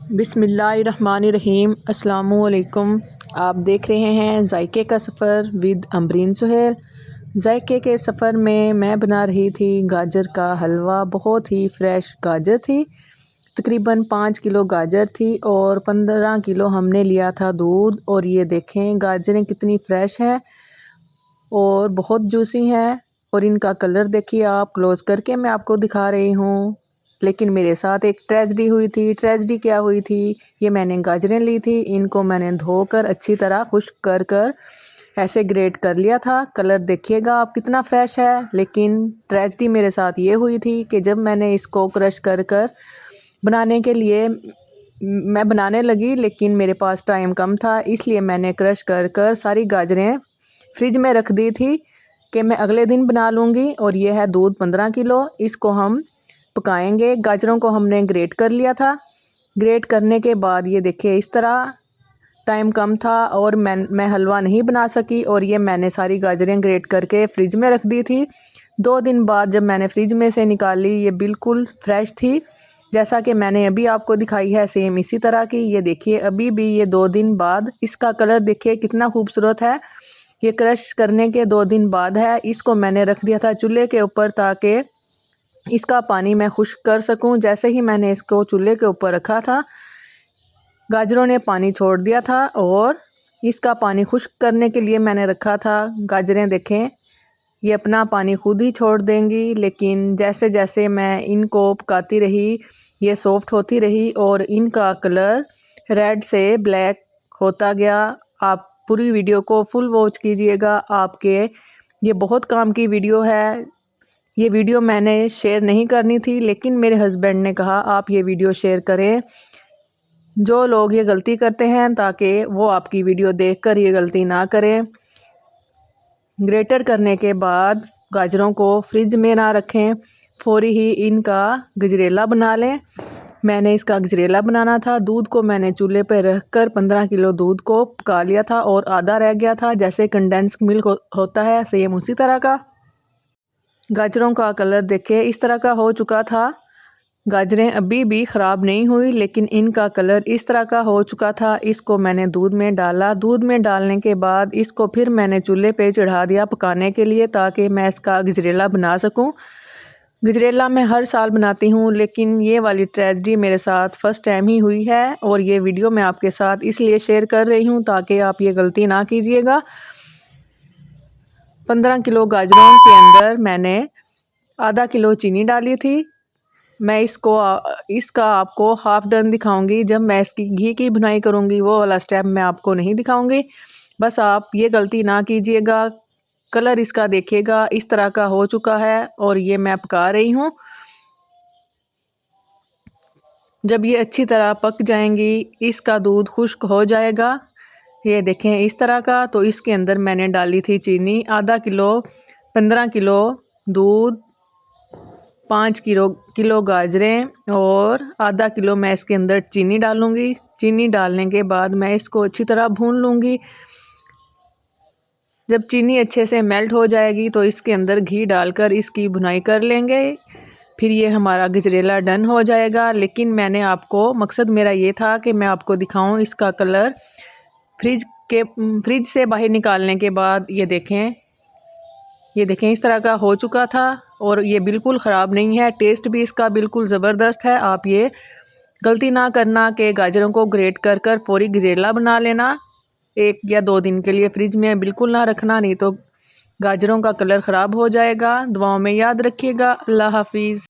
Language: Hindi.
बिस्मिल्लाहिर्रहमानिर्रहीम। अस्सलामुअलैकुम। आप देख रहे हैं जायके का सफ़र विद अमरीन सुहेल। जायके के सफ़र में मैं बना रही थी गाजर का हलवा। बहुत ही फ्रेश गाजर थी, तकरीबन 5 किलो गाजर थी और 15 किलो हमने लिया था दूध। और ये देखें गाजरें कितनी फ़्रेश हैं और बहुत जूसी हैं। और इनका कलर देखिए आप, क्लोज़ करके मैं आपको दिखा रही हूँ। लेकिन मेरे साथ एक ट्रेजेडी हुई थी। ट्रेजेडी क्या हुई थी? ये मैंने गाजरें ली थी, इनको मैंने धोकर अच्छी तरह खुश्क कर कर ऐसे ग्रेट कर लिया था। कलर देखिएगा आप कितना फ़्रेश है। लेकिन ट्रेजेडी मेरे साथ ये हुई थी कि जब मैंने इसको क्रश कर कर बनाने के लिए मैं बनाने लगी, लेकिन मेरे पास टाइम कम था, इसलिए मैंने क्रश कर कर सारी गाजरें फ्रिज में रख दी थी कि मैं अगले दिन बना लूँगी। और ये है दूध 15 किलो, इसको हम पकाएंगे। गाजरों को हमने ग्रेट कर लिया था। ग्रेट करने के बाद ये देखिए इस तरह, टाइम कम था और मैं हलवा नहीं बना सकी। और ये मैंने सारी गाजरें ग्रेट करके फ्रिज में रख दी थी। 2 दिन बाद जब मैंने फ्रिज में से निकाली, ये बिल्कुल फ्रेश थी, जैसा कि मैंने अभी आपको दिखाई है, सेम इसी तरह की। ये देखिए अभी भी ये 2 दिन बाद इसका कलर देखिए कितना खूबसूरत है। ये क्रश करने के 2 दिन बाद है। इसको मैंने रख दिया था चूल्हे के ऊपर ताकि इसका पानी मैं खुश्क कर सकूं। जैसे ही मैंने इसको चूल्हे के ऊपर रखा था, गाजरों ने पानी छोड़ दिया था और इसका पानी खुश्क करने के लिए मैंने रखा था। गाजरें देखें ये अपना पानी खुद ही छोड़ देंगी। लेकिन जैसे जैसे मैं इनको पकाती रही, ये सॉफ्ट होती रही और इनका कलर रेड से ब्लैक होता गया। आप पूरी वीडियो को फुल वॉच कीजिएगा, आपके ये बहुत काम की वीडियो है। ये वीडियो मैंने शेयर नहीं करनी थी, लेकिन मेरे हस्बैंड ने कहा आप ये वीडियो शेयर करें, जो लोग ये गलती करते हैं, ताकि वो आपकी वीडियो देखकर ये गलती ना करें। ग्रेटर करने के बाद गाजरों को फ्रिज में ना रखें, फौरी ही इनका गजरेला बना लें। मैंने इसका गजरेला बनाना था। दूध को मैंने चूल्हे पर रखकर 15 किलो दूध को पका लिया था और आधा रह गया था, जैसे कंडेंस मिल्क होता है, सेम उसी तरह का। गाजरों का कलर देखिए इस तरह का हो चुका था। गाजरें अभी भी ख़राब नहीं हुई, लेकिन इनका कलर इस तरह का हो चुका था। इसको मैंने दूध में डाला। दूध में डालने के बाद इसको फिर मैंने चूल्हे पे चढ़ा दिया पकाने के लिए, ताकि मैं इसका गजरेला बना सकूं। गजरेला मैं हर साल बनाती हूं, लेकिन ये वाली ट्रेजेडी मेरे साथ फ़र्स्ट टाइम ही हुई है। और ये वीडियो मैं आपके साथ इसलिए शेयर कर रही हूं ताकि आप ये गलती ना कीजिएगा। 15 किलो गाजरों के अंदर मैंने आधा किलो चीनी डाली थी। मैं इसका आपको हाफ़ डन दिखाऊंगी। जब मैं इसकी घी की भुनाई करूंगी, वो वाला स्टेप मैं आपको नहीं दिखाऊंगी। बस आप ये गलती ना कीजिएगा। कलर इसका देखिएगा इस तरह का हो चुका है और ये मैं पका रही हूँ। जब ये अच्छी तरह पक जाएंगी, इसका दूध खुश्क हो जाएगा, ये देखें इस तरह का। तो इसके अंदर मैंने डाली थी चीनी आधा किलो। 15 किलो दूध, 5 किलो गाजरें और आधा किलो मैं इसके अंदर चीनी डालूंगी। चीनी डालने के बाद मैं इसको अच्छी तरह भून लूँगी। जब चीनी अच्छे से मेल्ट हो जाएगी तो इसके अंदर घी डालकर इसकी भुनाई कर लेंगे। फिर ये हमारा गजरेला डन हो जाएगा। लेकिन मैंने आपको, मकसद मेरा ये था कि मैं आपको दिखाऊं इसका कलर फ्रिज से बाहर निकालने के बाद। ये देखें इस तरह का हो चुका था और ये बिल्कुल ख़राब नहीं है। टेस्ट भी इसका बिल्कुल ज़बरदस्त है। आप ये गलती ना करना कि गाजरों को ग्रेट कर कर फौरी गजरेला बना लेना। 1 या 2 दिन के लिए फ्रिज में बिल्कुल ना रखना, नहीं तो गाजरों का कलर ख़राब हो जाएगा। दुआओं में याद रखिएगा। अल्लाह हाफिज़।